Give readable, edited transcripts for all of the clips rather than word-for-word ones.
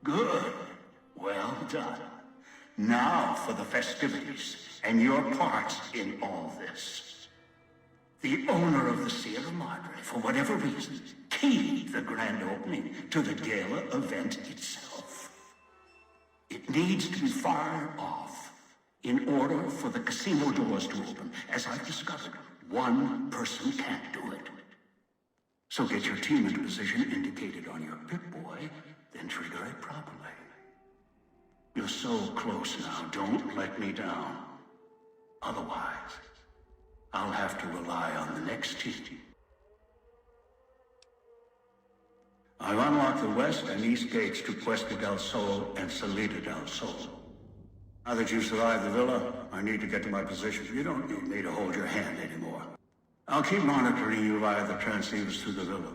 Good. Well done. Now for the festivities, and your part in all this. The owner of the Sierra Madre, for whatever reason, keyed the grand opening to the gala event itself. It needs to be fired off in order for the casino doors to open. As I've discovered, one person can't do it. So get your team into position indicated on your Pip-Boy, then trigger it properly. You're so close now, don't let me down. Otherwise, I'll have to rely on the next team. I've unlocked the west and east gates to Puesta del Sol and Salida del Sol. Now that you've survived the villa, I need to get to my position. You don't need me to hold your hand anymore. I'll keep monitoring you via the transceivers through the villa.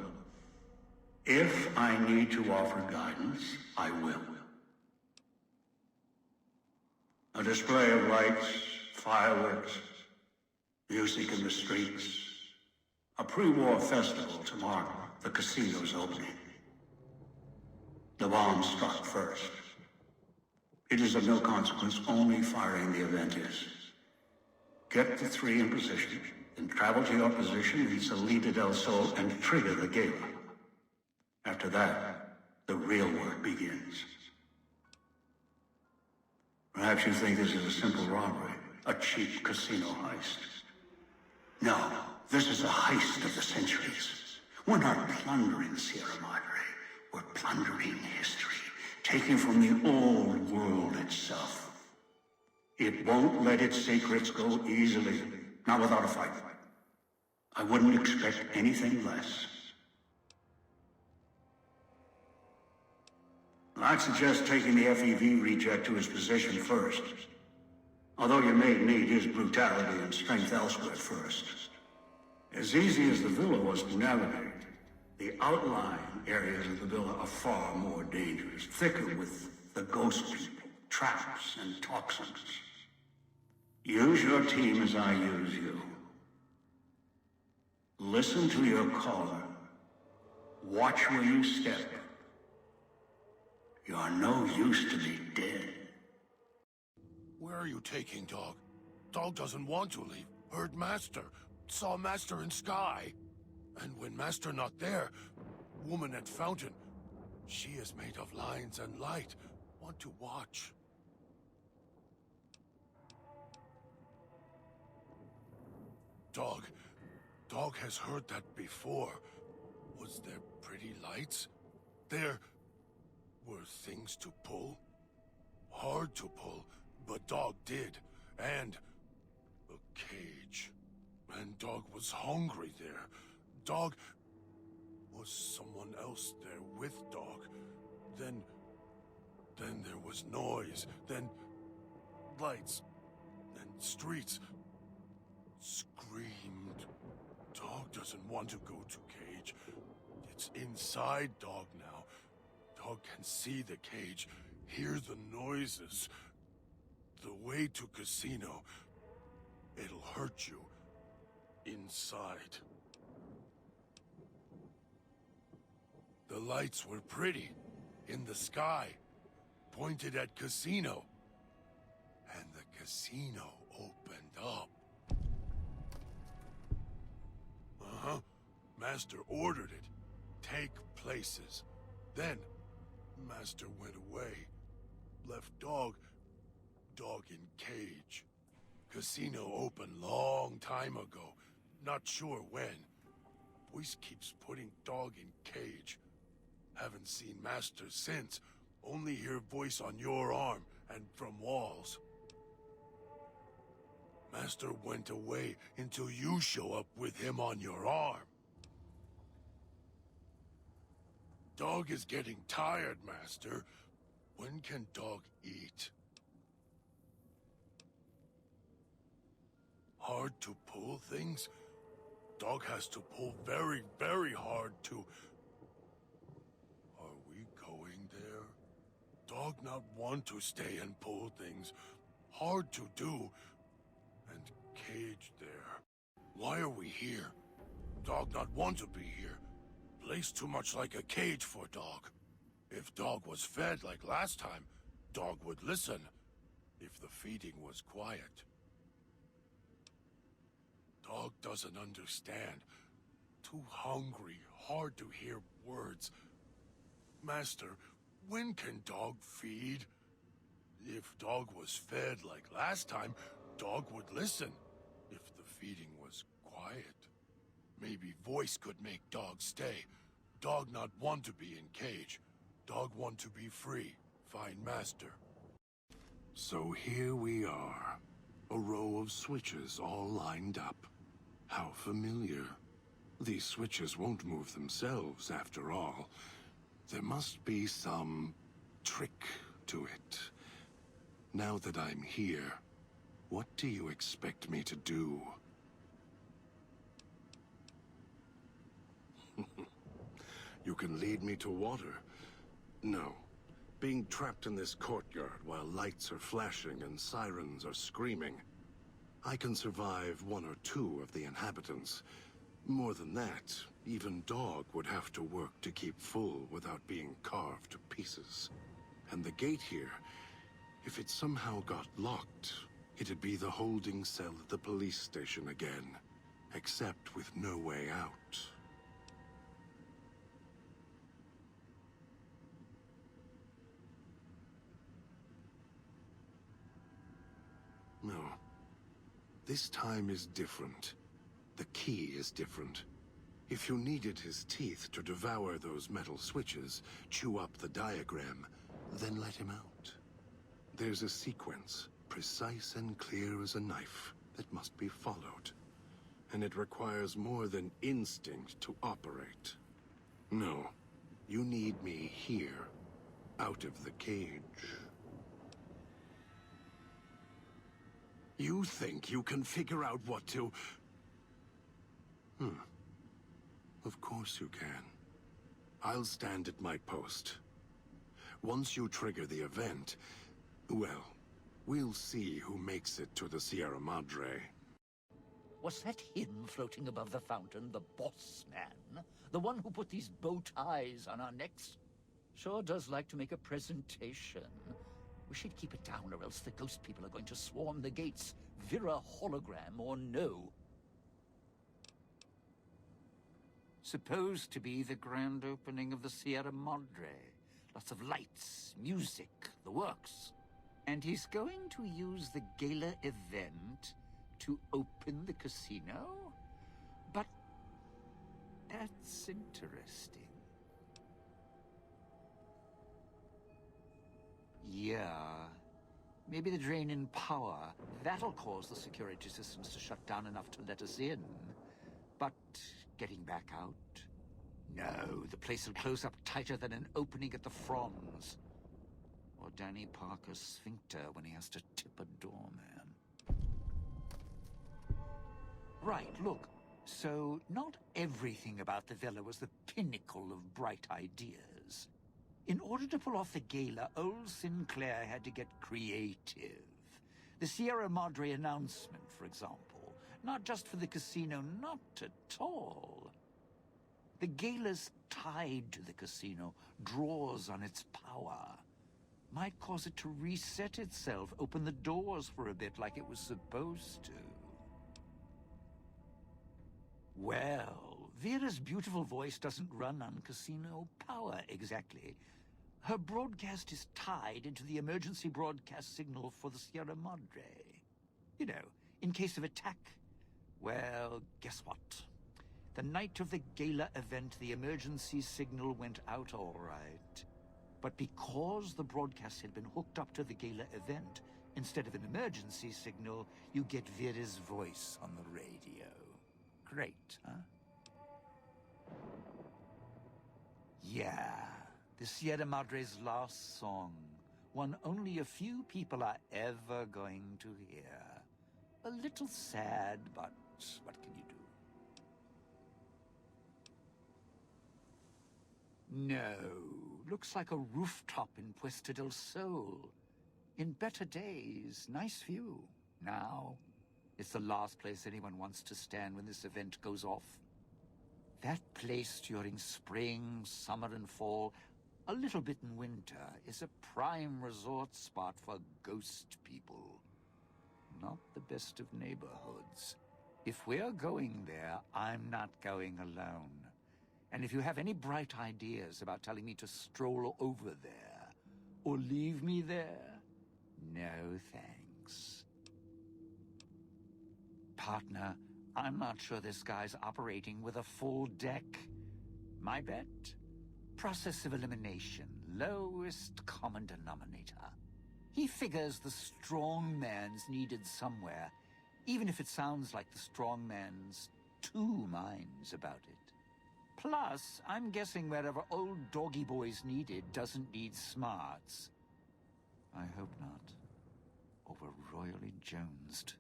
If I need to offer guidance, I will. A display of lights, fireworks, music in the streets. A pre-war festival to mark the casino's opening. The bomb struck first. It is of no consequence, only firing the event is. Get the three in position, then travel to your position in Salida del Sol and trigger the gala. After that, the real work begins. Perhaps you think this is a simple robbery, a cheap casino heist. No, this is a heist of the centuries. We're not plundering Sierra Madre. We're plundering history, taking from the old world itself. It won't let its secrets go easily, not without a fight. I wouldn't expect anything less. I'd suggest taking the FEV reject to his position first. Although you may need his brutality and strength elsewhere first. As easy as the villa was to navigate, the outlying areas of the villa are far more dangerous, thicker with the ghost people, traps, and toxins. Use your team as I use you. Listen to your caller. Watch where you step. You're no use to me dead. Where are you taking Dog? Dog doesn't want to leave. Heard Master. Saw Master in sky. And when Master not there, woman at fountain. She is made of lines and light. Want to watch. Dog has heard that before. Was there pretty lights? There were things to pull. Hard to pull, but Dog did. And a cage. And Dog was hungry there. Dog was someone else there with Dog. Then there was noise. Then lights and streets. Screamed. Dog doesn't want to go to cage. It's inside Dog now. Dog can see the cage, hear the noises. The way to casino. It'll hurt you. Inside. The lights were pretty. In the sky. Pointed at casino. And the casino opened up. Master ordered it. Take places. Then, Master went away. Left Dog in cage. Casino opened long time ago. Not sure when. Voice keeps putting Dog in cage. Haven't seen Master since. Only hear voice on your arm and from walls. Master went away until you show up with him on your arm. Dog is getting tired, Master. When can Dog eat? Hard to pull things? Dog has to pull very, very hard to... Are we going there? Dog not want to stay and pull things. Hard to do. And cage there. Why are we here? Dog not want to be here. Place too much like a cage for Dog. If Dog was fed like last time, Dog would listen. If the feeding was quiet. Dog doesn't understand. Too hungry, hard to hear words. Master, when can Dog feed? If Dog was fed like last time, Dog would listen. If the feeding was quiet. Maybe voice could make Dog stay. Dog not want to be in cage. Dog want to be free. Find Master. So here we are. A row of switches all lined up. How familiar. These switches won't move themselves after all. There must be some trick to it. Now that I'm here, what do you expect me to do? You can lead me to water. No. Being trapped in this courtyard while lights are flashing and sirens are screaming. I can survive one or two of the inhabitants. More than that, even Dog would have to work to keep full without being carved to pieces. And the gate here, if it somehow got locked, it'd be the holding cell at the police station again, except with no way out. No. This time is different. The key is different. If you needed his teeth to devour those metal switches, chew up the diagram, then let him out. There's a sequence, precise and clear as a knife, that must be followed. And it requires more than instinct to operate. No. You need me here, out of the cage. You think you can figure out what to... Of course you can. I'll stand at my post. Once you trigger the event, well, we'll see who makes it to the Sierra Madre. Was that him floating above the fountain, the boss man? The one who put these bow ties on our necks? Sure does like to make a presentation. Wish he'd keep it down, or else the ghost people are going to swarm the gates, Vira hologram or no. Supposed to be the grand opening of the Sierra Madre. Lots of lights, music, the works. And he's going to use the gala event to open the casino? But that's interesting. Yeah. Maybe the drain in power. That'll cause the security systems to shut down enough to let us in. But getting back out? No, the place will close up tighter than an opening at the Fronds. Or Danny Parker's sphincter when he has to tip a doorman. Right, look. So, not everything about the villa was the pinnacle of bright ideas. In order to pull off the gala, old Sinclair had to get creative. The Sierra Madre announcement, for example. Not just for the casino, not at all. The gala's tied to the casino, draws on its power. Might cause it to reset itself, open the doors for a bit like it was supposed to. Well, Vera's beautiful voice doesn't run on casino power, exactly. Her broadcast is tied into the emergency broadcast signal for the Sierra Madre. You know, in case of attack. Well, guess what? The night of the gala event, the emergency signal went out all right. But because the broadcast had been hooked up to the gala event, instead of an emergency signal, you get Vera's voice on the radio. Great, huh? Yeah, the Sierra Madre's last song. One only a few people are ever going to hear. A little sad, but what can you do? No, looks like a rooftop in Puesta del Sol. In better days, nice view. Now, it's the last place anyone wants to stand when this event goes off. That place during spring, summer, and fall, a little bit in winter, is a prime resort spot for ghost people. Not the best of neighborhoods. If we're going there, I'm not going alone. And if you have any bright ideas about telling me to stroll over there, or leave me there, no thanks. Partner, I'm not sure this guy's operating with a full deck. My bet? Process of elimination, lowest common denominator. He figures the strong man's needed somewhere, even if it sounds like the strong man's two minds about it. Plus, I'm guessing wherever old doggy boy's needed doesn't need smarts. I hope not. Or we're royally jonesed.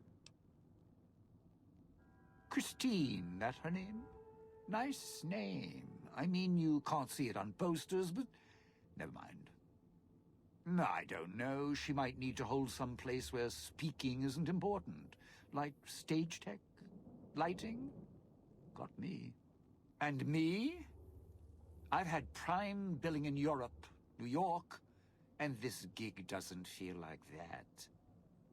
Christine, that her name? Nice name. I mean, you can't see it on posters, but never mind. I don't know. She might need to hold some place where speaking isn't important. Like stage tech? Lighting? Got me. And me? I've had prime billing in Europe, New York, and this gig doesn't feel like that.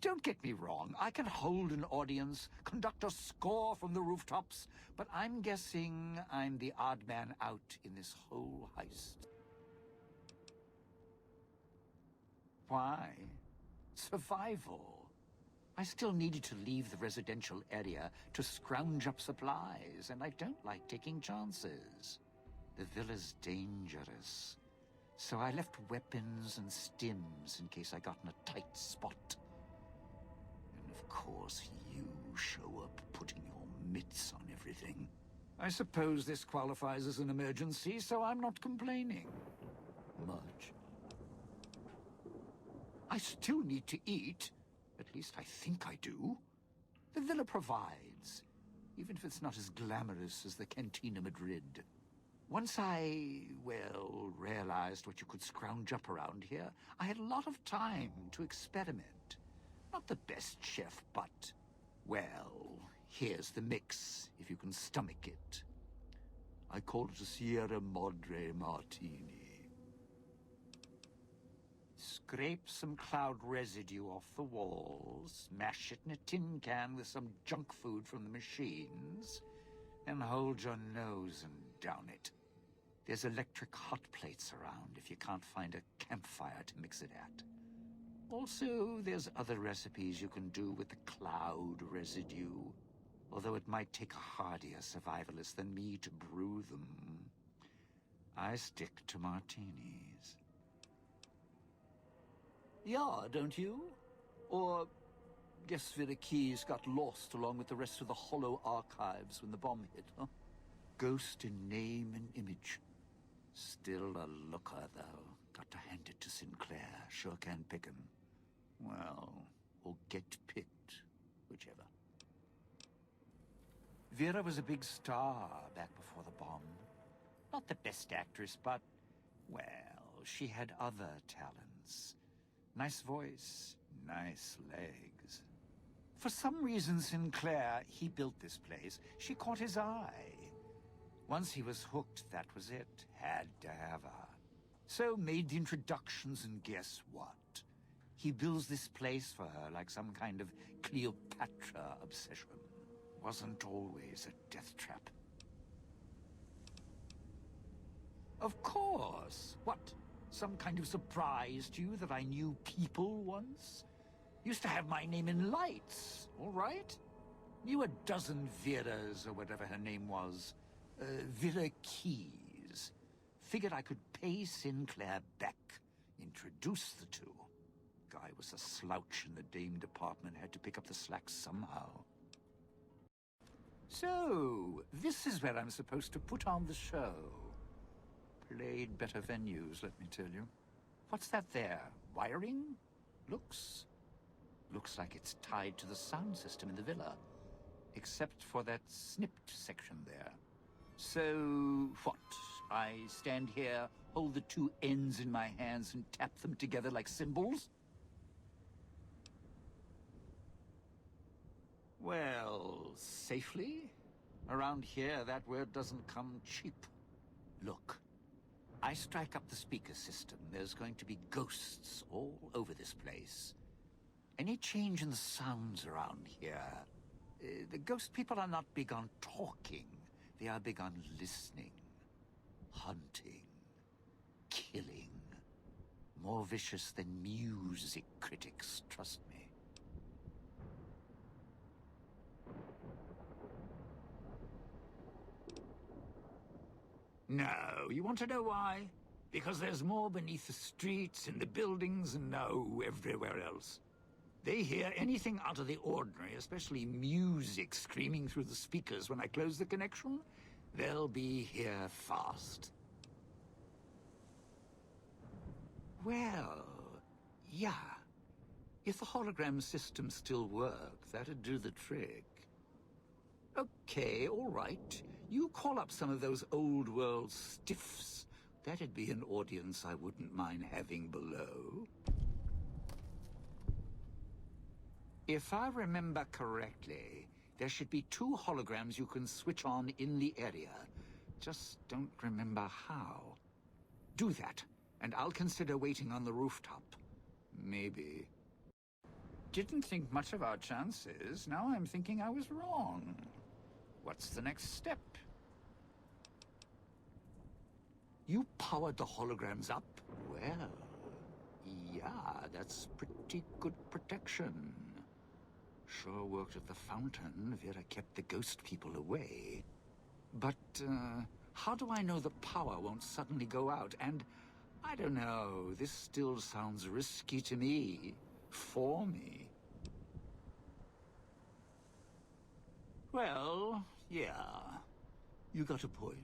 Don't get me wrong, I can hold an audience, conduct a score from the rooftops, but I'm guessing I'm the odd man out in this whole heist. Why? Survival. I still needed to leave the residential area to scrounge up supplies, and I don't like taking chances. The villa's dangerous, so I left weapons and stims in case I got in a tight spot. And of course, you show up putting your mitts on everything. I suppose this qualifies as an emergency, so I'm not complaining. Much. I still need to eat. At least I think I do. The villa provides, even if it's not as glamorous as the Cantina Madrid. Once I, well, realized what you could scrounge up around here, I had a lot of time to experiment. Not the best chef, but, well, here's the mix, if you can stomach it. I call it a Sierra Madre Martini. Scrape some cloud residue off the walls, mash it in a tin can with some junk food from the machines, then hold your nose and down it. There's electric hot plates around if you can't find a campfire to mix it at. Also, there's other recipes you can do with the cloud residue, although it might take a hardier survivalist than me to brew them. I stick to martinis. Yeah, don't you? Or guess Vera Keys got lost along with the rest of the Hollow archives when the bomb hit, huh? Ghost in name and image. Still a looker, though. Got to hand it to Sinclair. Sure can pick him. Well, or get picked. Whichever. Vera was a big star back before the bomb. Not the best actress, but, well, she had other talents. Nice voice, nice legs. For some reason, Sinclair, he built this place. She caught his eye. Once he was hooked, that was it. Had to have her. So made the introductions, and guess what? He builds this place for her like some kind of Cleopatra obsession. Wasn't always a death trap. Of course. What? Some kind of surprise to you that I knew people once? Used to have my name in lights, all right? Knew a dozen Veras, or whatever her name was. Vera Keys. Figured I could pay Sinclair back. Introduce the two. Guy was a slouch in the dame department, had to pick up the slack somehow. So, this is where I'm supposed to put on the show. Played better venues, let me tell you. What's that there? Wiring? Looks like it's tied to the sound system in the villa. Except for that snipped section there. So, what? I stand here, hold the two ends in my hands and tap them together like cymbals? Well, safely? Around here, that word doesn't come cheap. Look. I strike up the speaker system. There's going to be ghosts all over this place. Any change in the sounds around here? The ghost people are not big on talking. They are big on listening, hunting, killing. More vicious than music critics, trust me. No, you want to know why? Because there's more beneath the streets, in the buildings, and no, everywhere else. They hear anything out of the ordinary, especially music screaming through the speakers when I close the connection, they'll be here fast. Well, yeah. If the hologram system still worked, that'd do the trick. Okay, all right. You call up some of those old-world stiffs. That'd be an audience I wouldn't mind having below. If I remember correctly, there should be 2 holograms you can switch on in the area. Just don't remember how. Do that, and I'll consider waiting on the rooftop. Maybe. Didn't think much of our chances. Now I'm thinking I was wrong. What's the next step? You powered the holograms up? Well, yeah, that's pretty good protection. Sure worked at the fountain. Vera kept the ghost people away. But, how do I know the power won't suddenly go out? And, I don't know, this still sounds risky to me. For me. Well, yeah. You got a point.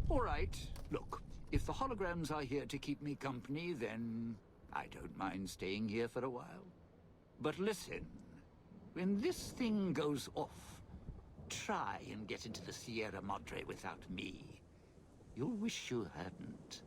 All right, look. If the holograms are here to keep me company, then I don't mind staying here for a while. But listen, when this thing goes off, try and get into the Sierra Madre without me. You'll wish you hadn't.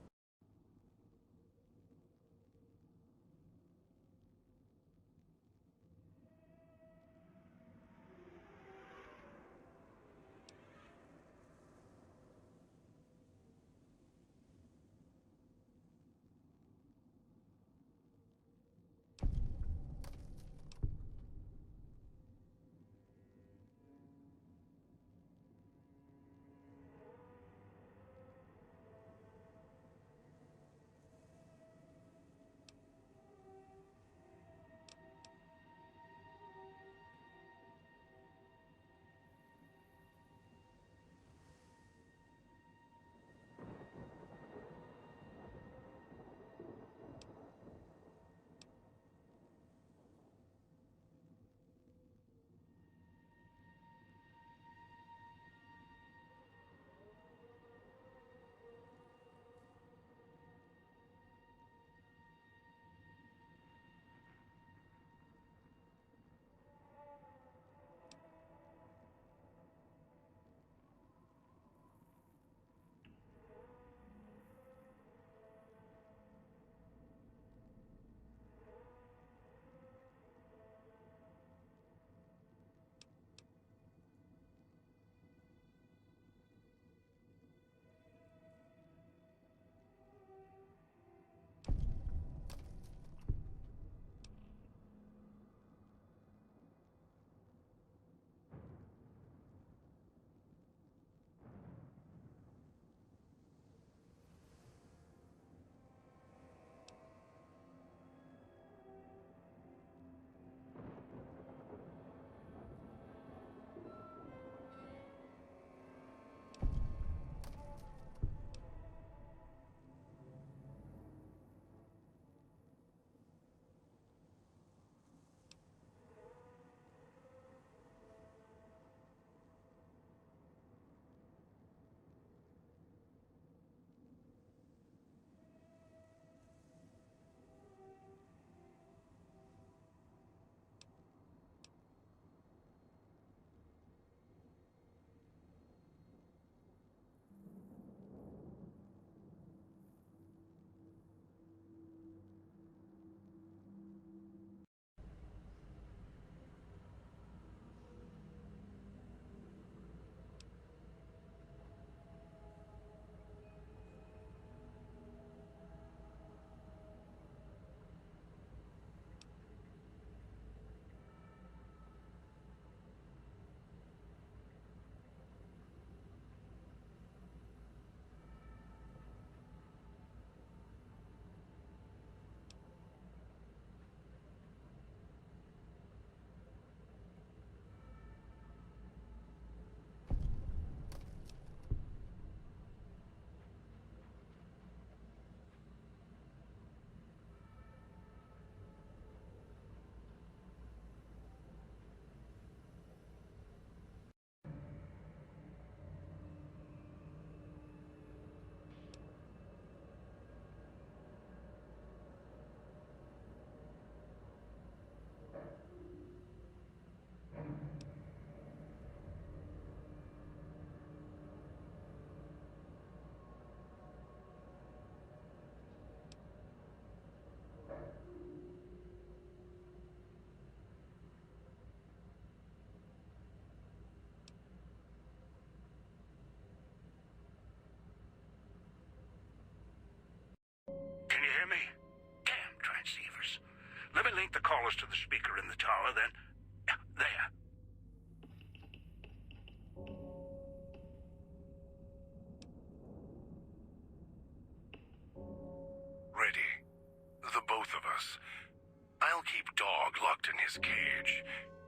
close to the speaker in the tower, then... There. Ready. The both of us. I'll keep Dog locked in his cage.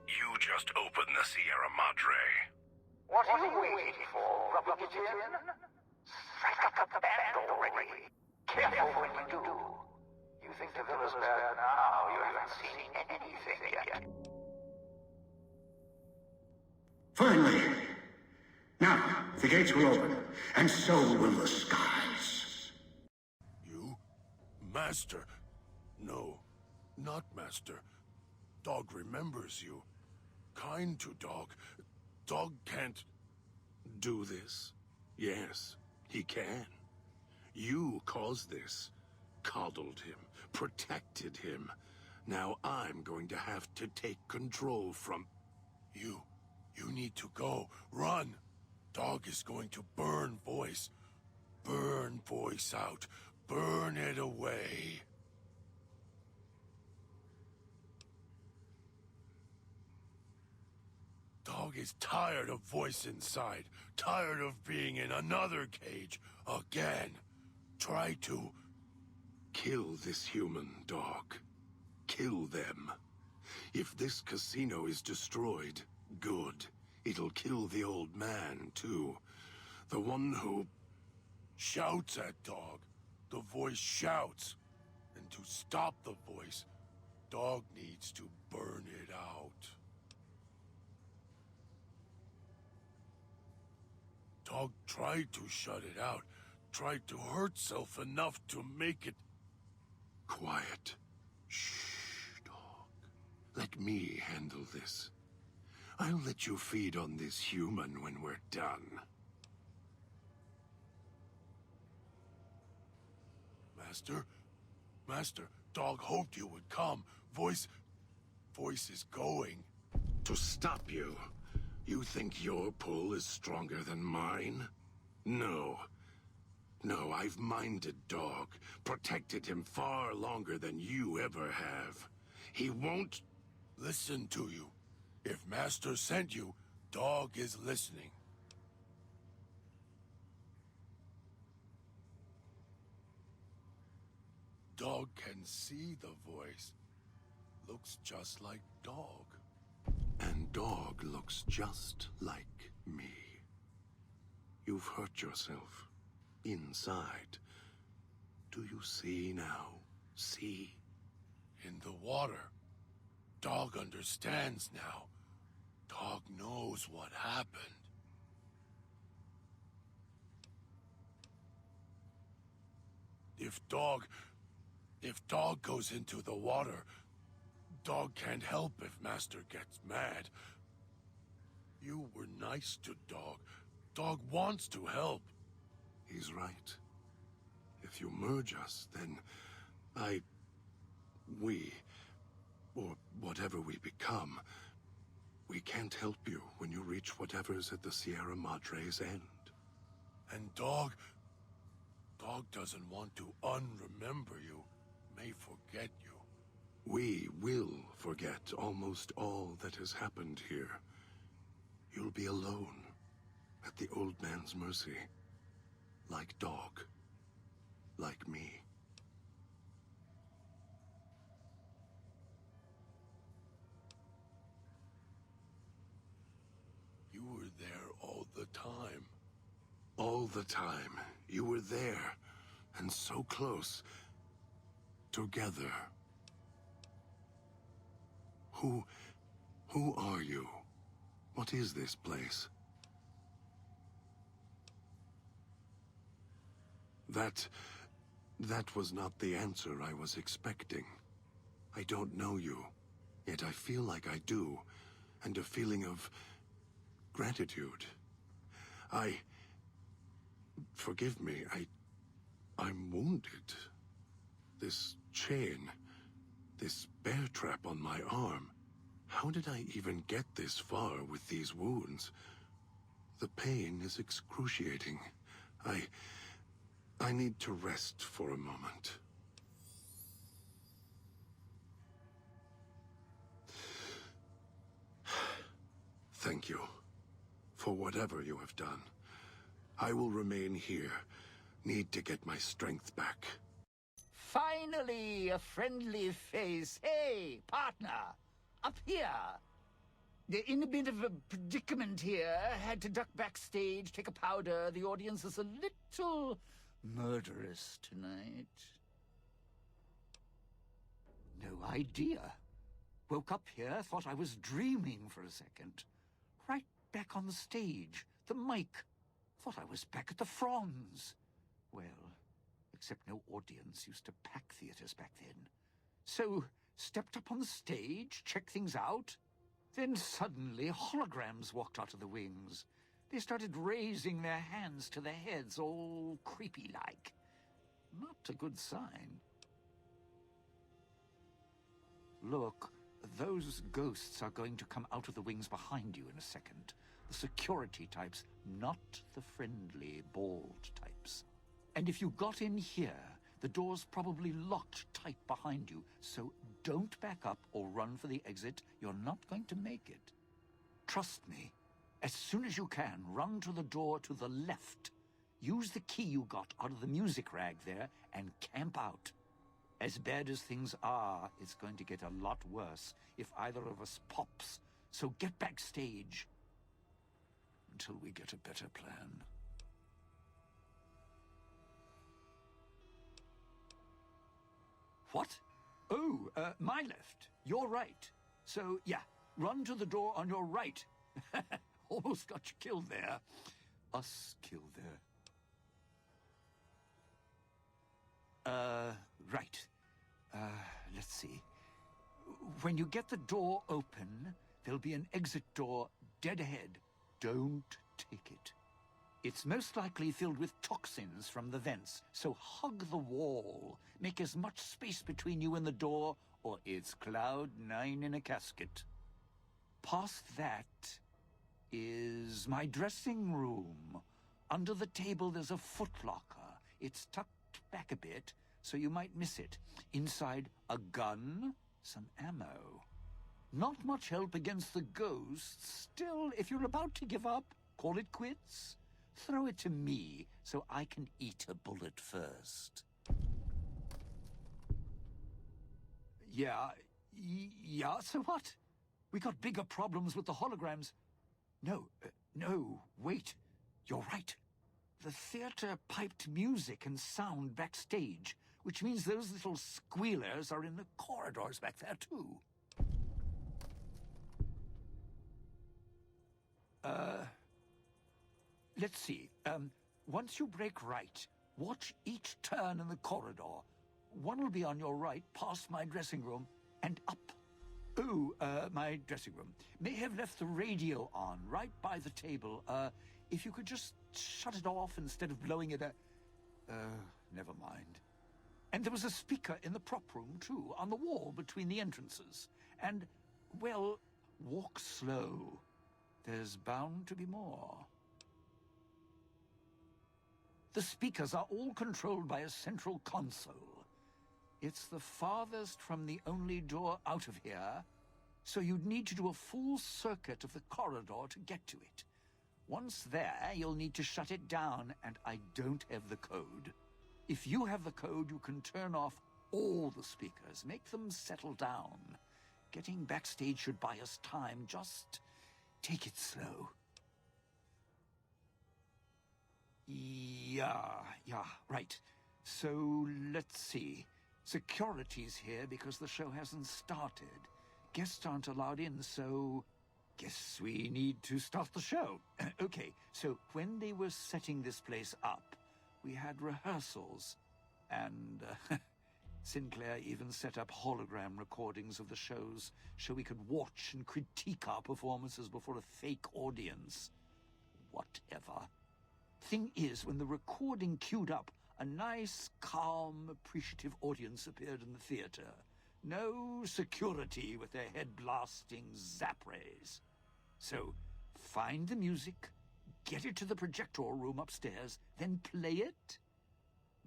You just open the Sierra Madre. What are you waiting for, Rubber Jim? Strike up the band already. Careful when you do. You think the villa's bad now, you haven't seen anything yet. Finally! Now, the gates will open, and so will the skies. You? Master? No, not Master. Dog remembers you. Kind to Dog. Dog can't do this. Yes, he can. You caused this. Coddled him. Protected him. Now I'm going to have to take control from... You. You need to go. Run. Dog is going to burn Voice. Burn Voice out. Burn it away. Dog is tired of Voice inside. Tired of being in another cage. Again. Try to... kill this human, Dog. Kill them. If this casino is destroyed, good. It'll kill the old man, too. The one who... shouts at Dog. The Voice shouts. And to stop the Voice, Dog needs to burn it out. Dog tried to shut it out. Tried to hurt self enough to make it... Quiet. Shh, Dog. Let me handle this. I'll let you feed on this human when we're done. Master? Master, Dog hoped you would come. Voice is going. To stop you. You think your pull is stronger than mine? No. No, I've minded Dog. Protected him far longer than you ever have. He won't listen to you. If Master sent you, Dog is listening. Dog can see the Voice. Looks just like Dog. And Dog looks just like me. You've hurt yourself. Inside. Do you see now? See? In the water. Dog understands now. Dog knows what happened. If Dog goes into the water, Dog can't help if Master gets mad. You were nice to Dog. Dog wants to help. He's right. If you merge us, then we, or whatever we become, we can't help you when you reach whatever's at the Sierra Madre's end. And Dog doesn't want to unremember you, may forget you. We will forget almost all that has happened here. You'll be alone, at the old man's mercy. Like Dog. Like me. You were there all the time. All the time. You were there. And so close. Together. Who are you? What is this place? That was not the answer I was expecting. I don't know you, yet I feel like I do, and a feeling of gratitude. Forgive me, I'm wounded. This chain, this bear trap on my arm, how did I even get this far with these wounds? The pain is excruciating. I need to rest for a moment. Thank you for whatever you have done. I will remain here. Need to get my strength back. Finally, a friendly face. Hey, partner, up here. They're in a bit of a predicament here. Had to duck backstage, take a powder. The audience is a little murderous tonight. No idea. Woke up here, thought I was dreaming for a second. Right back on the stage, the mic. Thought I was back at the Franz. Well, except no audience used to pack theaters back then. So, stepped up on the stage, checked things out. Then suddenly, holograms walked out of the wings. They started raising their hands to their heads, all creepy-like. Not a good sign. Look, those ghosts are going to come out of the wings behind you in a second. The security types, not the friendly, bald types. And if you got in here, the door's probably locked tight behind you, so don't back up or run for the exit. You're not going to make it. Trust me. As soon as you can, run to the door to the left. Use the key you got out of the music rag there and camp out. As bad as things are, it's going to get a lot worse if either of us pops. So get backstage until we get a better plan. What? Oh, my left. Your right. So, yeah, run to the door on your right. Almost got you killed there. Us killed there. Right. Let's see. When you get the door open, there'll be an exit door dead ahead. Don't take it. It's most likely filled with toxins from the vents, so hug the wall. Make as much space between you and the door, or it's Cloud 9 in a casket. Past that is my dressing room. Under the table there's a footlocker. It's tucked back a bit, so you might miss it. Inside, a gun, some ammo. Not much help against the ghosts. Still, if you're about to give up, call it quits. Throw it to me, so I can eat a bullet first. Yeah, so what? We got bigger problems with the holograms. No, wait. You're right. The theater piped music and sound backstage, which means those little squealers are in the corridors back there, too. Let's see. Once you break right, watch each turn in the corridor. One will be on your right, past my dressing room, and up. Oh, my dressing room. May have left the radio on, right by the table. If you could just shut it off instead of blowing it never mind. And there was a speaker in the prop room, too, on the wall between the entrances. And, well, walk slow. There's bound to be more. The speakers are all controlled by a central console. It's the farthest from the only door out of here, so you'd need to do a full circuit of the corridor to get to it. Once there, you'll need to shut it down, and I don't have the code. If you have the code, you can turn off all the speakers, make them settle down. Getting backstage should buy us time. Just take it slow. Yeah, right. So, let's see. Security's here because the show hasn't started. Guests aren't allowed in, so guess we need to start the show. Okay, so when they were setting this place up, we had rehearsals, and Sinclair even set up hologram recordings of the shows so we could watch and critique our performances before a fake audience. Whatever. Thing is, when the recording queued up, a nice, calm, appreciative audience appeared in the theater. No security with their head blasting zap rays. So, find the music, get it to the projector room upstairs, then play it.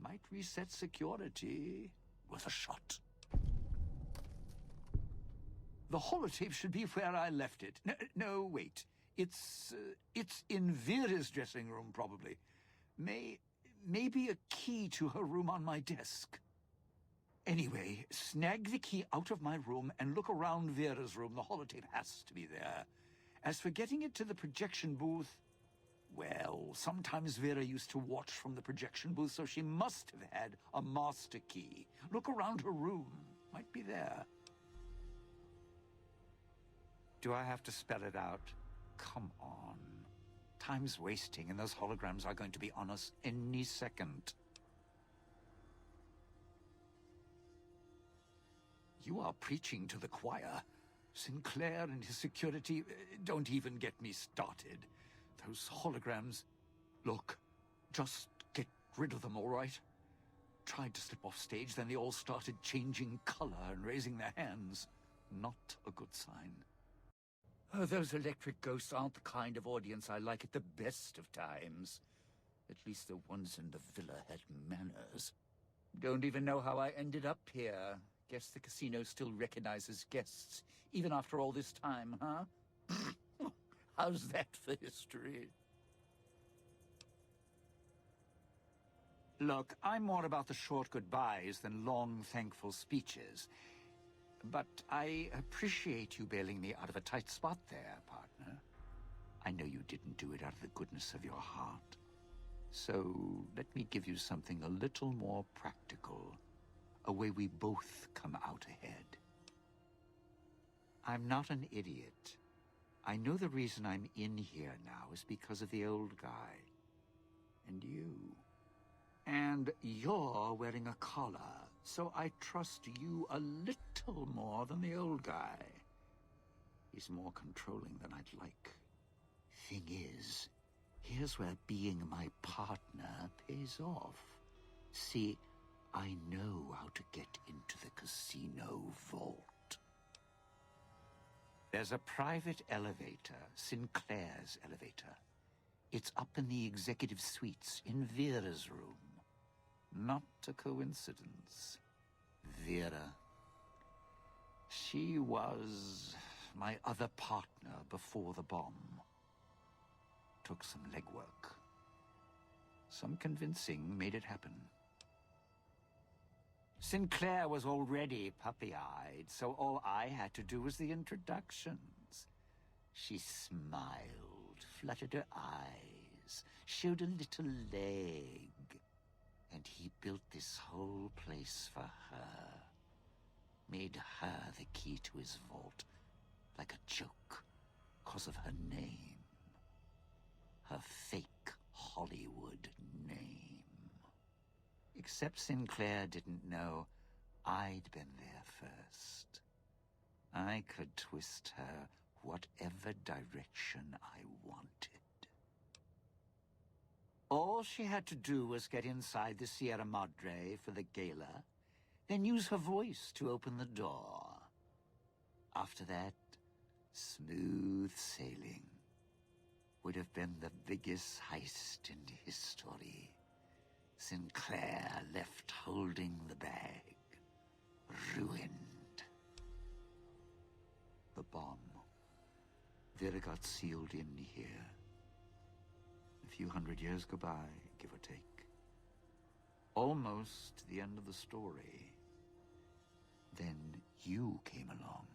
Might reset security with a shot. The holotape should be where I left it. No, wait. It's in Vera's dressing room, probably. Maybe a key to her room on my desk. Anyway, snag the key out of my room and look around Vera's room. The holotape has to be there. As for getting it to the projection booth, well, sometimes Vera used to watch from the projection booth, so she must have had a master key. Look around her room. Might be there. Do I have to spell it out? Come on. Time's wasting, and those holograms are going to be on us any second. You are preaching to the choir. Sinclair and his security, don't even get me started. Those holograms... Look, just get rid of them, all right? Tried to slip off stage, then they all started changing color and raising their hands. Not a good sign. Oh, those electric ghosts aren't the kind of audience I like at the best of times. At least the ones in the villa had manners. Don't even know how I ended up here. Guess the casino still recognizes guests, even after all this time, huh? How's that for history? Look, I'm more about the short goodbyes than long, thankful speeches. But I appreciate you bailing me out of a tight spot there, partner. I know you didn't do it out of the goodness of your heart. So let me give you something a little more practical. A way we both come out ahead. I'm not an idiot. I know the reason I'm in here now is because of the old guy. And you. And you're wearing a collar, so I trust you a little more than the old guy. He's more controlling than I'd like. Thing is, here's where being my partner pays off. See, I know how to get into the casino vault. There's a private elevator, Sinclair's elevator. It's up in the executive suites in Vera's room. Not a coincidence. Vera. She was my other partner before the bomb. Took some legwork. Some convincing made it happen. Sinclair was already puppy-eyed, so all I had to do was the introductions. She smiled, fluttered her eyes, showed a little leg. And he built this whole place for her. Made her the key to his vault, like a joke, 'cause of her name. Her fake Hollywood name. Except Sinclair didn't know I'd been there first. I could twist her whatever direction I wanted. All she had to do was get inside the Sierra Madre for the gala, then use her voice to open the door. After that, smooth sailing. Would have been the biggest heist in history. Sinclair left holding the bag. Ruined. The bomb. Vera got sealed in here. A few hundred years go by, give or take. Almost the end of the story. Then you came along.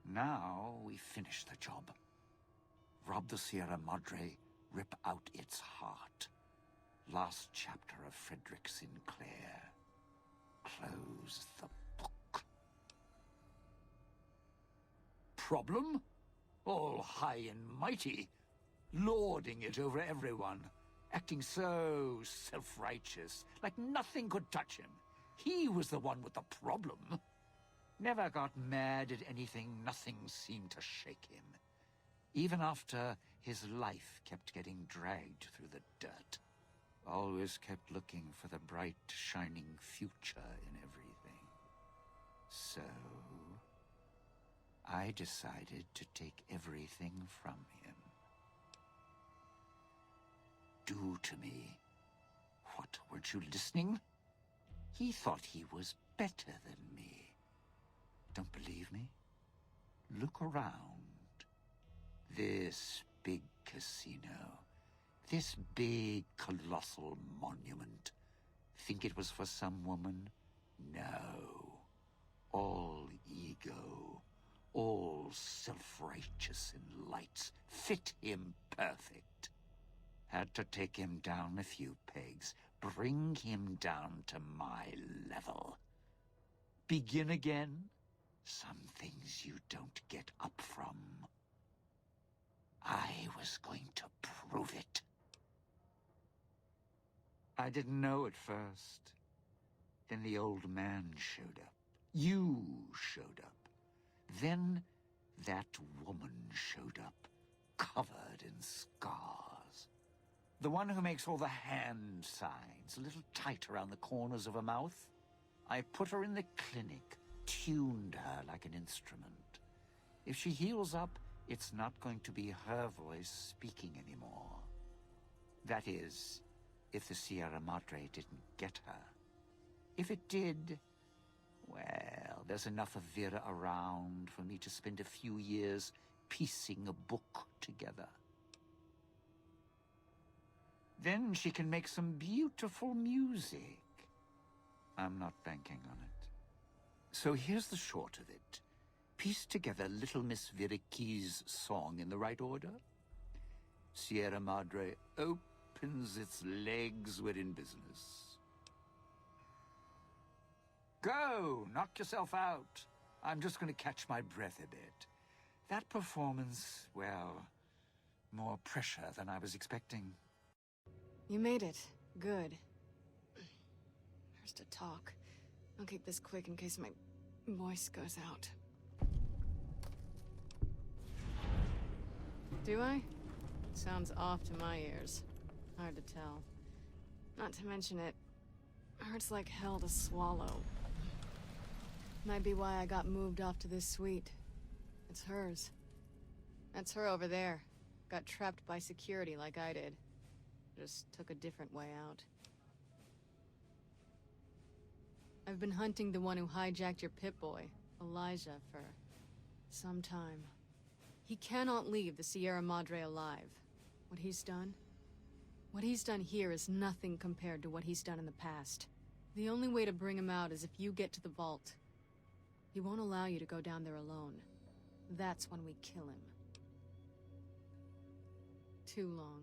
Now we finish the job. Rob the Sierra Madre, rip out its heart. Last chapter of Frederick Sinclair. Close the book. Problem? All high and mighty. Lording it over everyone. Acting so self-righteous, like nothing could touch him. He was the one with the problem. Never got mad at anything, nothing seemed to shake him. Even after his life kept getting dragged through the dirt. Always kept looking for the bright, shining future in everything. So, I decided to take everything from him. Do to me. What, weren't you listening? He thought he was better than me. Don't believe me? Look around. This big casino. This big, colossal monument. Think it was for some woman? No. All ego. All self-righteous in lights. Fit him perfect. Had to take him down a few pegs. Bring him down to my level. Begin again? Some things you don't get up from. I was going to prove it. I didn't know at first. Then the old man showed up. You showed up. Then that woman showed up, covered in scars. The one who makes all the hand signs, a little tight around the corners of her mouth. I put her in the clinic, tuned her like an instrument. If she heals up, it's not going to be her voice speaking anymore. That is, if the Sierra Madre didn't get her. If it did, well, there's enough of Vera around for me to spend a few years piecing a book together. Then she can make some beautiful music. I'm not banking on it. So here's the short of it. Piece together Little Miss Vera Keyes' song in the right order. Sierra Madre opens its legs, we're in business. Go! Knock yourself out. I'm just going to catch my breath a bit. That performance, well, more pressure than I was expecting. You made it. Good. There's to talk. I'll keep this quick in case my voice goes out. Do I? Sounds off to my ears. Hard to tell. Not to mention it hurts like hell to swallow. Might be why I got moved off to this suite. It's hers. That's her over there. Got trapped by security like I did. Just took a different way out. I've been hunting the one who hijacked your Pip-Boy, Elijah, for some time. He cannot leave the Sierra Madre alive. What he's done here is nothing compared to what he's done in the past. The only way to bring him out is if you get to the vault. He won't allow you to go down there alone. That's when we kill him. Too long.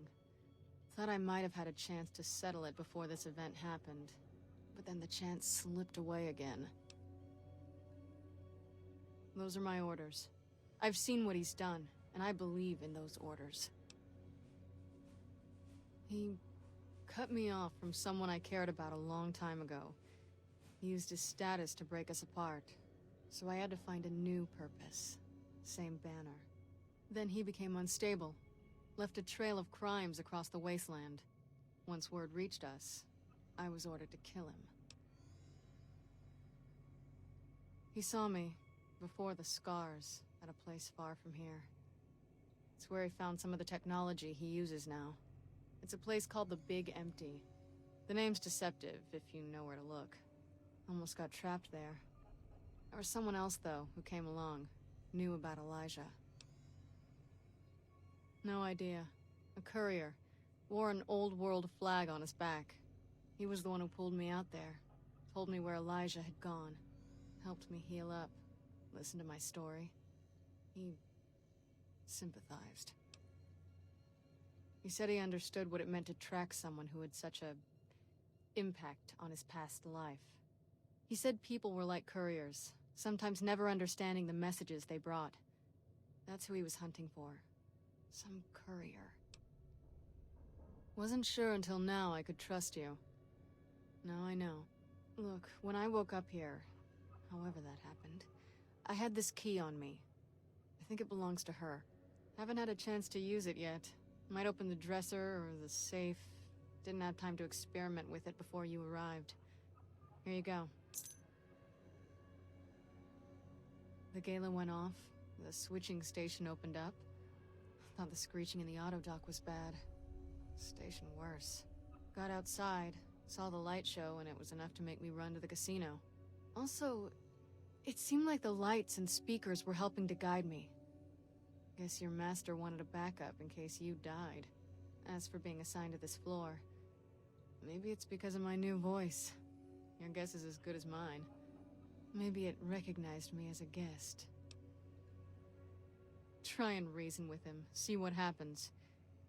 Thought I might have had a chance to settle it before this event happened. But then the chance slipped away again. Those are my orders. I've seen what he's done, and I believe in those orders. He cut me off from someone I cared about a long time ago. He used his status to break us apart. So I had to find a new purpose. Same banner. Then he became unstable. Left a trail of crimes across the wasteland. Once word reached us, I was ordered to kill him. He saw me, before the scars, at a place far from here. It's where he found some of the technology he uses now. It's a place called the Big Empty. The name's deceptive, if you know where to look. Almost got trapped there. There was someone else, though, who came along. Knew about Elijah. No idea. A courier. Wore an old world flag on his back. He was the one who pulled me out there. Told me where Elijah had gone. Helped me heal up. Listened to my story. He sympathized. He said he understood what it meant to track someone who had such a impact on his past life. He said people were like couriers, sometimes never understanding the messages they brought. That's who he was hunting for. Some courier. Wasn't sure until now I could trust you. Now I know. Look, when I woke up here, however that happened, I had this key on me. I think it belongs to her. Haven't had a chance to use it yet. Might open the dresser or the safe. Didn't have time to experiment with it before you arrived. Here you go. The gala went off. The switching station opened up. Thought the screeching in the auto dock was bad. Station worse. Got outside, saw the light show, and it was enough to make me run to the casino. Also, it seemed like the lights and speakers were helping to guide me. Guess your master wanted a backup in case you died. As for being assigned to this floor, maybe it's because of my new voice. Your guess is as good as mine. Maybe it recognized me as a guest. Try and reason with him, see what happens.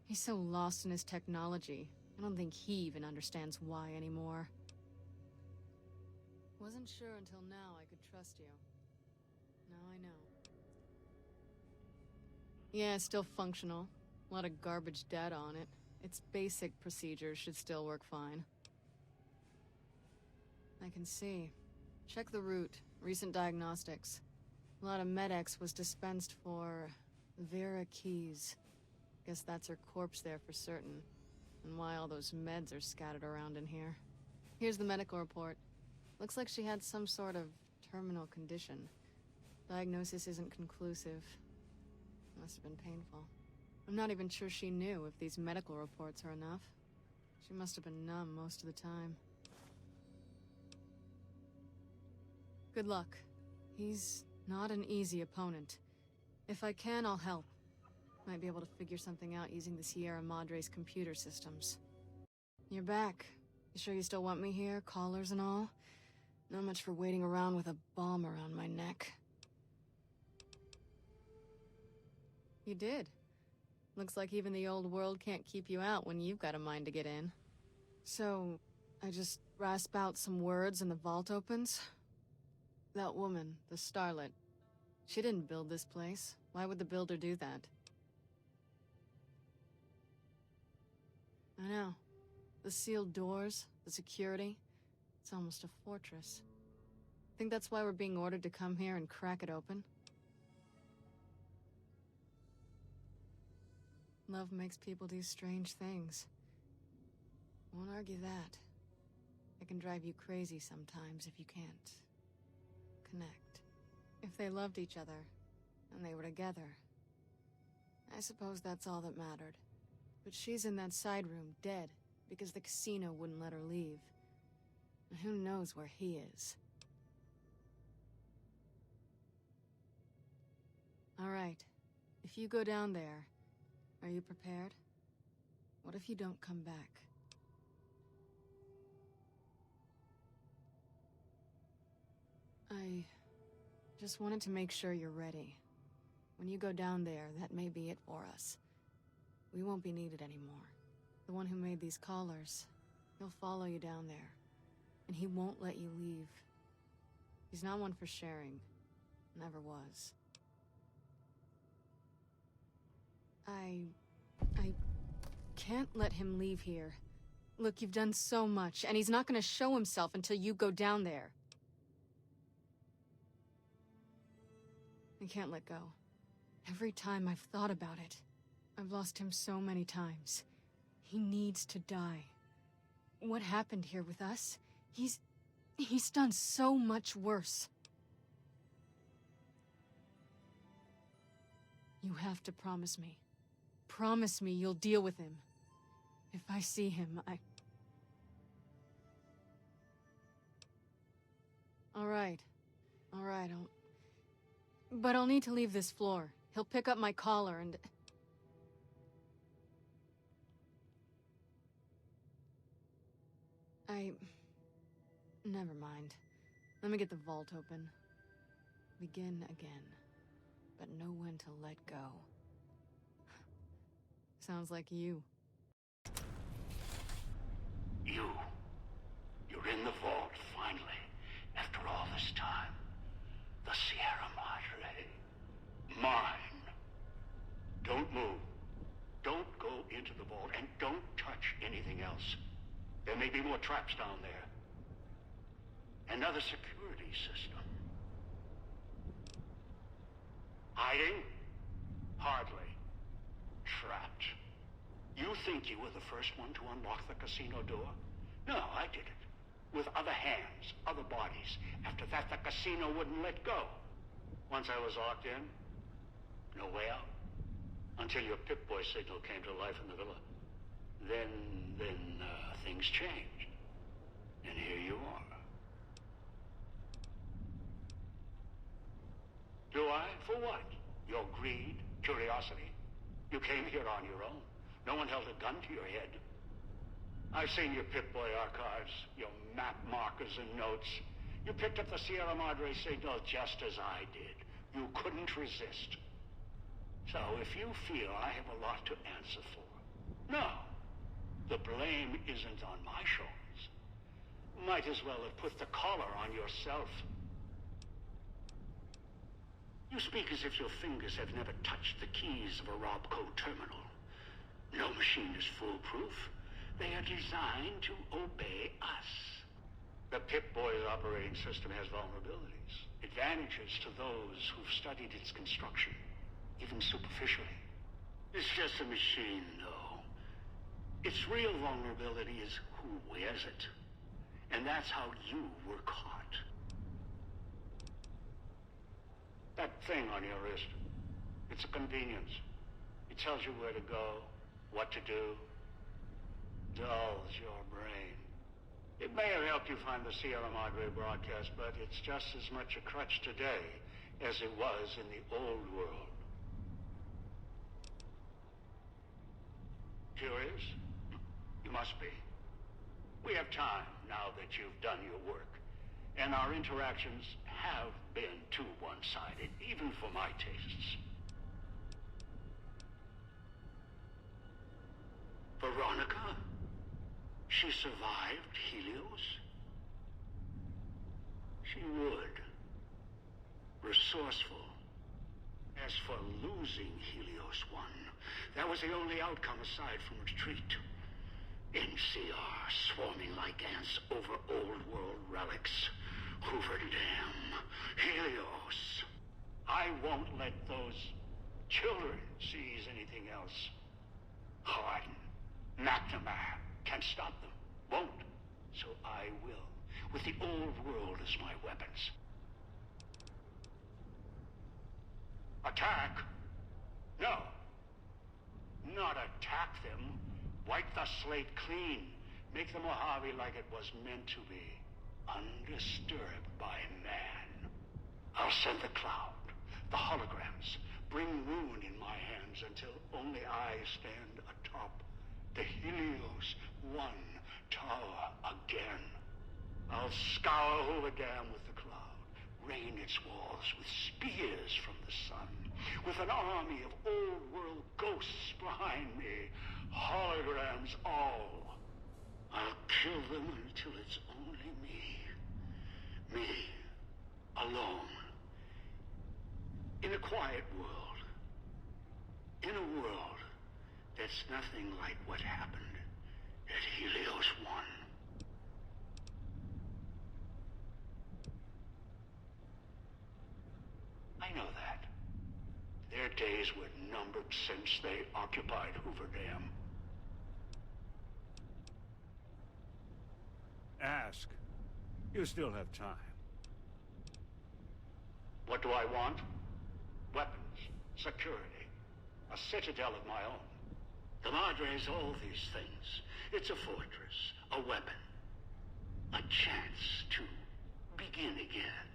He's so lost in his technology, I don't think he even understands why anymore. Wasn't sure until now I could trust you. Now I know. Yeah, it's still functional. A lot of garbage data on it. Its basic procedures should still work fine. I can see. Check the route. Recent diagnostics. A lot of Med-X was dispensed for Vera Keys. Guess that's her corpse there for certain. And why all those meds are scattered around in here. Here's the medical report. Looks like she had some sort of terminal condition. Diagnosis isn't conclusive. Must have been painful. I'm not even sure she knew if these medical reports are enough. She must have been numb most of the time. Good luck. He's not an easy opponent. If I can, I'll help. Might be able to figure something out using the Sierra Madre's computer systems. You're back. You sure you still want me here, callers and all? Not much for waiting around with a bomb around my neck. You did. Looks like even the old world can't keep you out when you've got a mind to get in. So, I just rasp out some words and the vault opens? That woman, the Starlet, she didn't build this place. Why would the builder do that? I know. The sealed doors, the security, it's almost a fortress. Think that's why we're being ordered to come here and crack it open? Love makes people do strange things. Won't argue that. It can drive you crazy sometimes if you can't connect. If they loved each other, and they were together, I suppose that's all that mattered. But she's in that side room, dead, because the casino wouldn't let her leave. And who knows where he is. All right. If you go down there, are you prepared? What if you don't come back? I just wanted to make sure you're ready. When you go down there, that may be it for us. We won't be needed anymore. The one who made these collars, he'll follow you down there. And he won't let you leave. He's not one for sharing. Never was. I can't let him leave here. Look, you've done so much, and he's not gonna show himself until you go down there. I can't let go. Every time I've thought about it, I've lost him so many times. He needs to die. What happened here with us? He's done so much worse. You have to promise me. Promise me you'll deal with him. If I see him, All right, But I'll need to leave this floor. He'll pick up my collar and... Never mind. Let me get the vault open. Begin again. But know when to let go. Sounds like you. You're in the vault, finally. After all this time. The Sierra Madre. Mine. Don't move. Don't go into the vault, and don't touch anything else. There may be more traps down there. Another security system. Hiding? Hardly. Trapped. You think you were the first one to unlock the casino door? No, I did it. With other hands, other bodies. After that, the casino wouldn't let go. Once I was locked in, no way out. Until your Pip-Boy signal came to life in the villa. Then things changed. And here you are. Do I? For what? Your greed? Curiosity. You came here on your own. No one held a gun to your head. I've seen your Pip-Boy archives, your map markers and notes. You picked up the Sierra Madre signal just as I did. You couldn't resist. So if you feel I have a lot to answer for, no, the blame isn't on my shoulders. Might as well have put the collar on yourself. You speak as if your fingers have never touched the keys of a Robco terminal. No machine is foolproof. They are designed to obey us. The Pip-Boy's operating system has vulnerabilities, advantages to those who've studied its construction, even superficially. It's just a machine, though. Its real vulnerability is who wears it. And that's how you were caught. That thing on your wrist, it's a convenience. It tells you where to go, what to do, dulls your brain. It may have helped you find the Sierra Madre broadcast, but it's just as much a crutch today as it was in the old world. Curious? You must be. We have time now that you've done your work, and our interactions have been too one-sided, even for my tastes. Veronica? She survived Helios? She would. Resourceful. As for losing Helios 1, that was the only outcome aside from retreat. NCR swarming like ants over old world relics. Hoover Dam. Helios. I won't let those children seize anything else. Harden. McNamara can't stop them. Won't. So I will. With the old world as my weapons. Attack? No. Not attack them. Wipe the slate clean. Make the Mojave like it was meant to be. Undisturbed by man. I'll send the cloud, the holograms, bring ruin in my hands until only I stand atop the Helios 1 tower again. I'll scour Hoover Dam with the cloud, rain its walls with spears from the sun, with an army of old-world ghosts behind me, holograms all. I'll kill them until it's only me. Me, alone. In a quiet world. In a world that's nothing like what happened at Helios 1. I know that. Their days were numbered since they occupied Hoover Dam. Ask. You still have time. What do I want? Weapons, security, a citadel of my own. The Madre is all these things. It's a fortress, a weapon, a chance to begin again.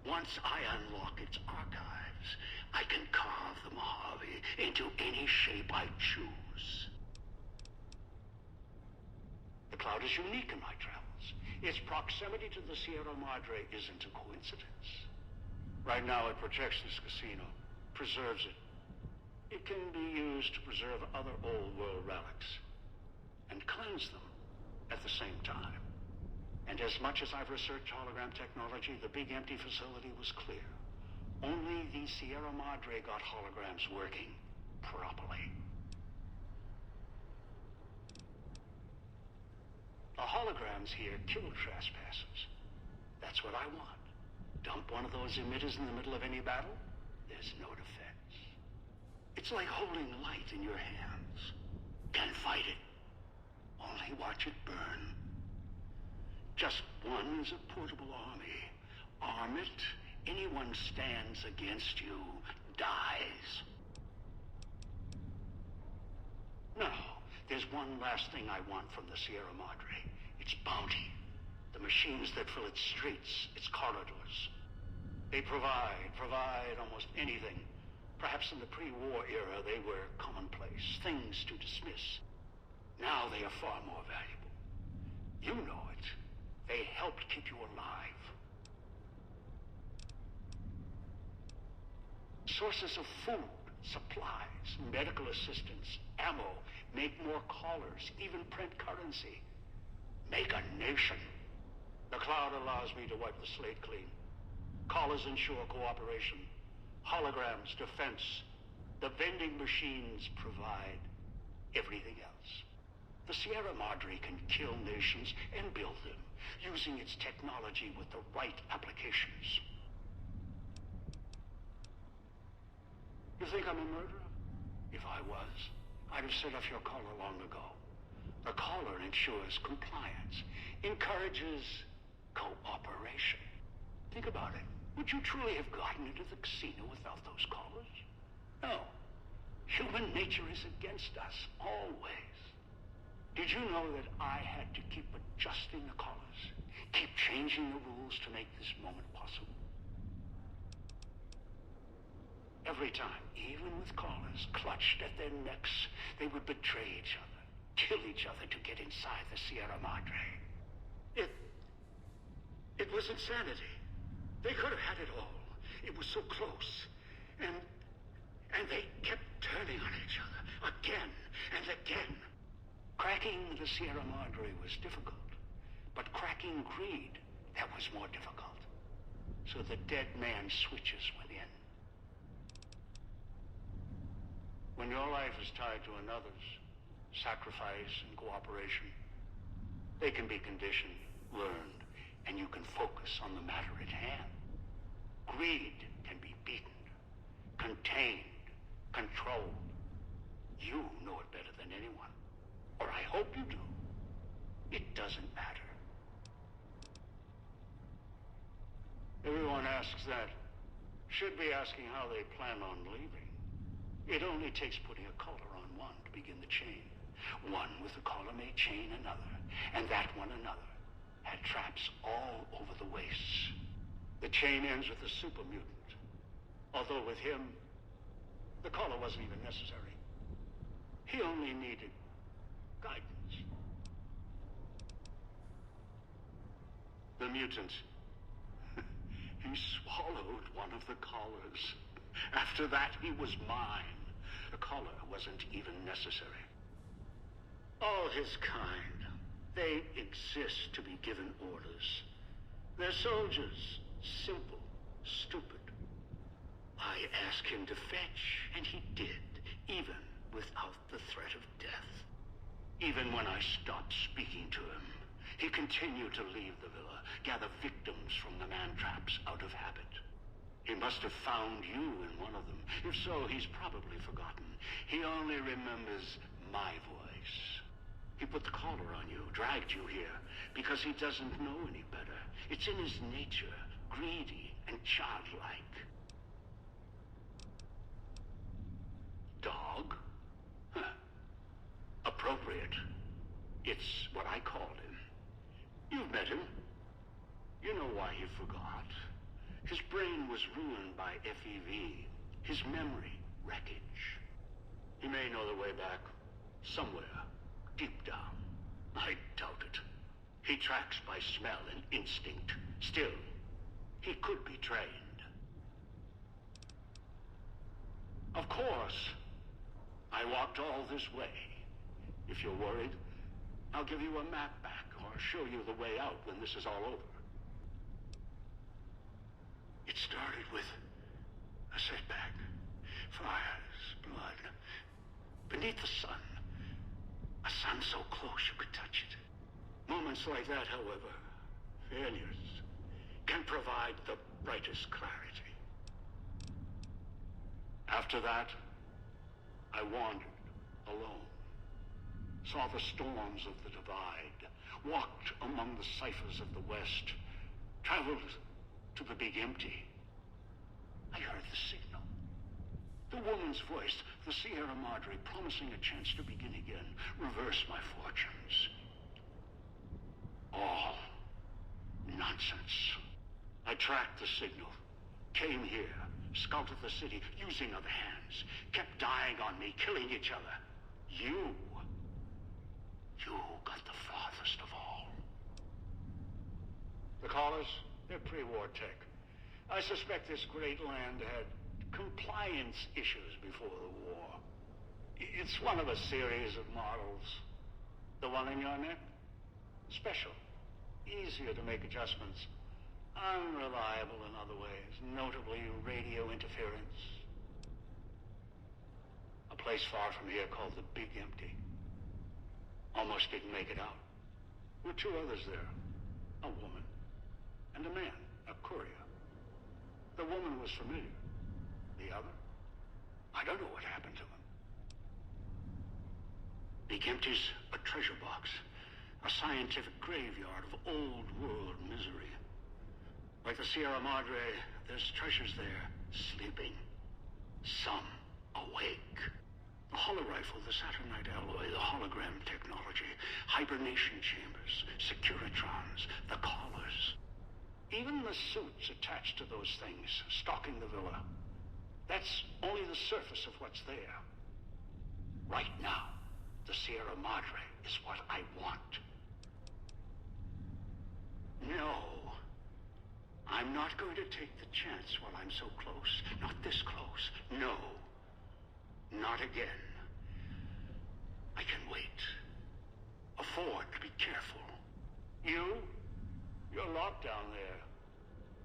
Once I unlock its archives, I can carve the Mojave into any shape I choose. The cloud is unique in my travels. Its proximity to the Sierra Madre isn't a coincidence. Right now it protects this casino, preserves it. It can be used to preserve other old world relics and cleanse them at the same time. And as much as I've researched hologram technology, the big empty facility was clear. Only the Sierra Madre got holograms working properly. The holograms here kill trespassers. That's what I want. Dump one of those emitters in the middle of any battle, there's no defense. It's like holding light in your hands. Can't fight it. Only watch it burn. Just one is a portable army. Arm it, anyone stands against you dies. No, there's one last thing I want from the Sierra Madre. Its bounty. The machines that fill its streets, its corridors. They provide almost anything Perhaps in the pre-war era they were commonplace, things to dismiss. Now they are far more valuable. You know it. They helped keep you alive. Sources of food, supplies, medical assistance, ammo, make more callers, even print currency. Make a nation. The cloud allows me to wipe the slate clean. Callers ensure cooperation. Holograms, defense. The vending machines provide everything else. The Sierra Madre can kill nations and build them, using its technology with the right applications. You think I'm a murderer? If I was, I'd have set off your caller long ago. The caller ensures compliance, encourages cooperation. Think about it. Would you truly have gotten into the casino without those callers? No. Human nature is against us, always. Did you know that I had to keep adjusting the callers? Keep changing the rules to make this moment possible? Every time, even with callers clutched at their necks, they would betray each other, kill each other to get inside the Sierra Madre. It was insanity. They could have had it all. It was so close. And they kept turning on each other, again and again. Cracking the Sierra Madre was difficult, but cracking greed, that was more difficult. So the dead man switches went in. When your life is tied to another's, sacrifice and cooperation, they can be conditioned, learned, and you can focus on the matter at hand. Greed can be beaten, contained, controlled. You know it better than anyone. Or I hope you do. It doesn't matter. Everyone asks that. Should be asking how they plan on leaving. It only takes putting a collar on one to begin the chain. One with a collar may chain another, and that one another. Had traps all over the wastes. The chain ends with the super mutant. Although with him, the collar wasn't even necessary. He only needed guidance. The mutant. He swallowed one of the collars. After that, he was mine. The collar wasn't even necessary. All his kind, they exist to be given orders. They're soldiers, simple, stupid. I asked him to fetch, and he did, even without the threat of death. Even when I stopped speaking to him, he continued to leave the villa, gather victims from the man-traps out of habit. He must have found you in one of them. If so, he's probably forgotten. He only remembers my voice. He put the collar on you, dragged you here, because he doesn't know any better. It's in his nature, greedy and childlike. Dog? Huh. Appropriate. It's what I called him. You've met him. You know why he forgot. His brain was ruined by FEV. His memory, wreckage. He may know the way back. Somewhere. Deep down. I doubt it. He tracks by smell and instinct. Still, he could be trained. Of course. I walked all this way. If you're worried, I'll give you a map back or show you the way out when this is all over. It started with a setback. Fires, blood. Beneath the sun. A sun so close you could touch it. Moments like that, however, failures, can provide the brightest clarity. After that, I wandered alone. Saw the storms of the divide. Walked among the ciphers of the West. Traveled to the Big Empty. I heard the signal. The woman's voice, the Sierra Madre, promising a chance to begin again, reverse my fortunes. All nonsense. I tracked the signal, came here, scouted the city using other hands, kept dying on me, killing each other. You got the farthest of all. The Callers, they're pre-war tech. I suspect this great land had compliance issues before the war. It's one of a series of models. The one in your neck? Special. Easier to make adjustments. Unreliable in other ways, notably radio interference. A place far from here called the Big Empty. Almost didn't make it out. With two others there. A woman and a man, a courier. The woman was familiar. The other? I don't know what happened to him. Big Empty's a treasure box. A scientific graveyard of old world misery. Like the Sierra Madre, there's treasures there, sleeping. Some awake. The holorifle, the Saturnite alloy, the hologram technology, hibernation chambers, securitrons, the Callers. Even the suits attached to those things, stalking the villa. That's only the surface of what's there. Right now, the Sierra Madre is what I want. No. I'm not going to take the chance while I'm so close. Not this close. No. Not again. I can wait. Afford to be careful. You're locked down there.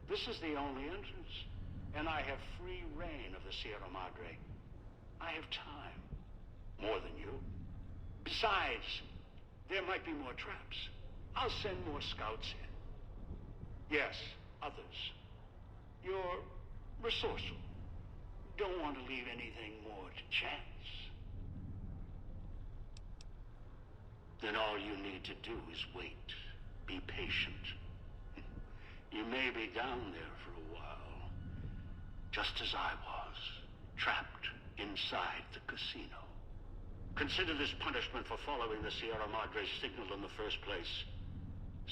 This is the only entrance. And I have free reign of the Sierra Madre. I have time. More than you. Besides, there might be more traps. I'll send more scouts in. Yes, others. You're resourceful. Don't want to leave anything more to chance. Then all you need to do is wait. Be patient. You may be down there for a while. Just as I was, trapped inside the casino. Consider this punishment for following the Sierra Madre's signal in the first place.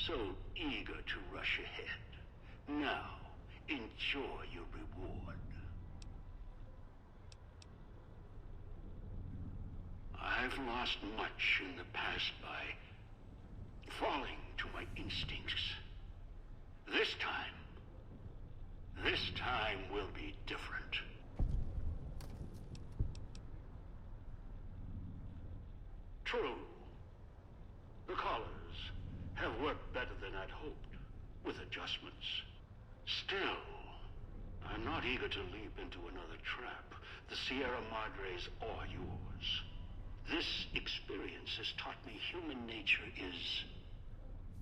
So eager to rush ahead. Now, enjoy your reward. I've lost much in the past by falling to my instincts. This time will be different. True. The Callers have worked better than I'd hoped, with adjustments. Still, I'm not eager to leap into another trap. The Sierra Madres are yours. This experience has taught me human nature is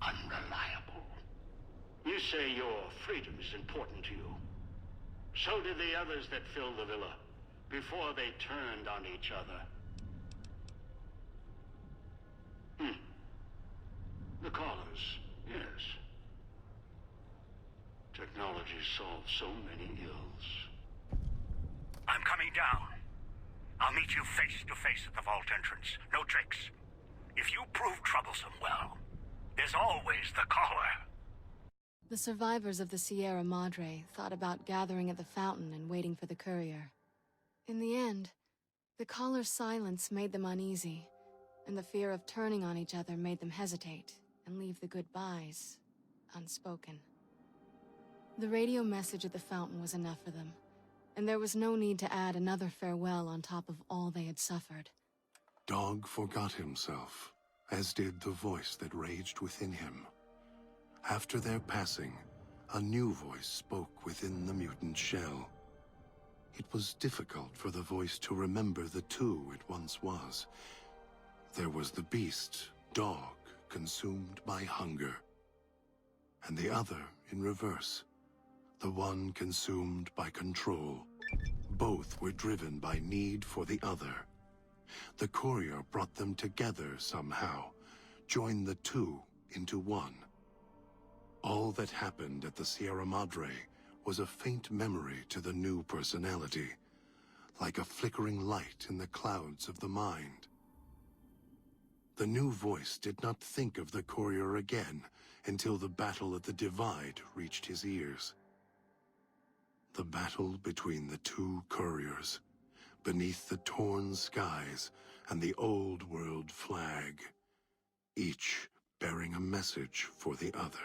unreliable. You say your freedom is important to you. So did the others that filled the villa, before they turned on each other. The Callers, yes. Technology solves so many ills. I'm coming down. I'll meet you face to face at the vault entrance. No tricks. If you prove troublesome, well, there's always the Caller. The survivors of the Sierra Madre thought about gathering at the fountain and waiting for the courier. In the end, the Caller's silence made them uneasy, and the fear of turning on each other made them hesitate and leave the goodbyes unspoken. The radio message at the fountain was enough for them, and there was no need to add another farewell on top of all they had suffered. Dog forgot himself, as did the voice that raged within him. After their passing, a new voice spoke within the mutant shell. It was difficult for the voice to remember the two it once was. There was the beast, Dog, consumed by hunger. And the other in reverse, the one consumed by control. Both were driven by need for the other. The courier brought them together somehow, joined the two into one. All that happened at the Sierra Madre was a faint memory to the new personality, like a flickering light in the clouds of the mind. The new voice did not think of the courier again until the battle at the Divide reached his ears. The battle between the two couriers, beneath the torn skies and the old world flag, each bearing a message for the other.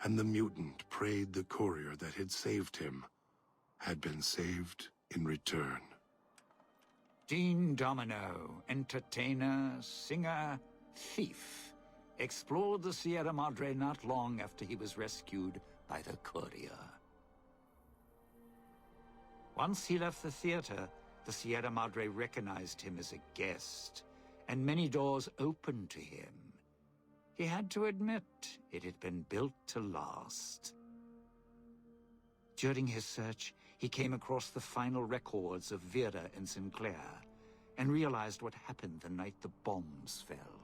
And the mutant prayed the courier that had saved him had been saved in return. Dean Domino, entertainer, singer, thief, explored the Sierra Madre not long after he was rescued by the courier. Once he left the theater, the Sierra Madre recognized him as a guest, and many doors opened to him. He had to admit it had been built to last. During his search, he came across the final records of Vera and Sinclair, and realized what happened the night the bombs fell.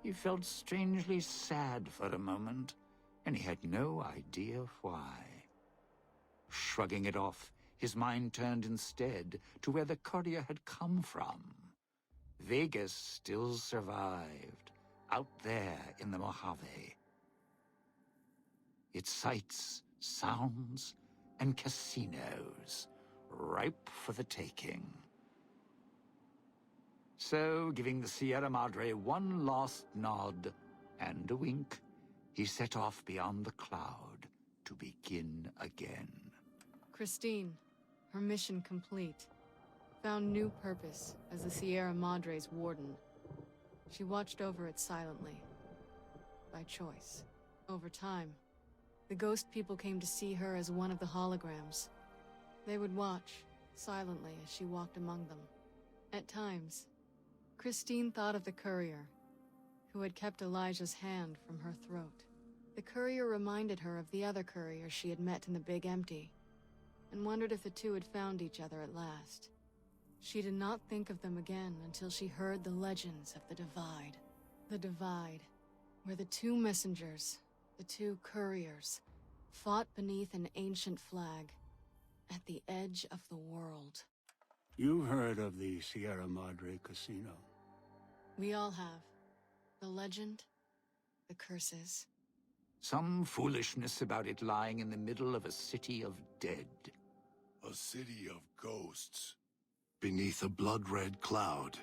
He felt strangely sad for a moment, and he had no idea why. Shrugging it off, his mind turned instead to where the courier had come from. Vegas still survived, out there in the Mojave. Its sights, sounds, and casinos, ripe for the taking. So, giving the Sierra Madre one last nod and a wink, he set off beyond the cloud to begin again. Christine, her mission complete, found new purpose as the Sierra Madre's warden. She watched over it silently, by choice. Over time, the ghost people came to see her as one of the holograms. They would watch, silently, as she walked among them. At times, Christine thought of the courier, who had kept Elijah's hand from her throat. The courier reminded her of the other courier she had met in the Big Empty, and wondered if the two had found each other at last. She did not think of them again until she heard the legends of the Divide. The Divide, where the two messengers, the two couriers, fought beneath an ancient flag, at the edge of the world. You heard of the Sierra Madre Casino? We all have. The legend, the curses. Some foolishness about it lying in the middle of a city of dead. A city of ghosts, beneath a blood-red cloud.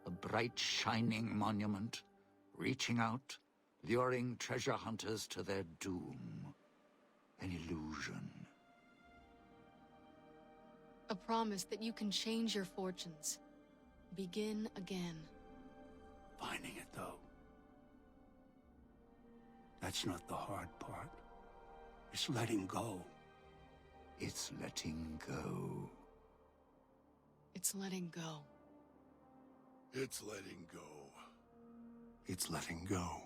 A bright, shining monument, reaching out, luring treasure hunters to their doom. An illusion. A promise that you can change your fortunes. Begin again. Finding it, though. That's not the hard part. It's letting go. It's letting go. It's letting go. It's letting go. It's letting go.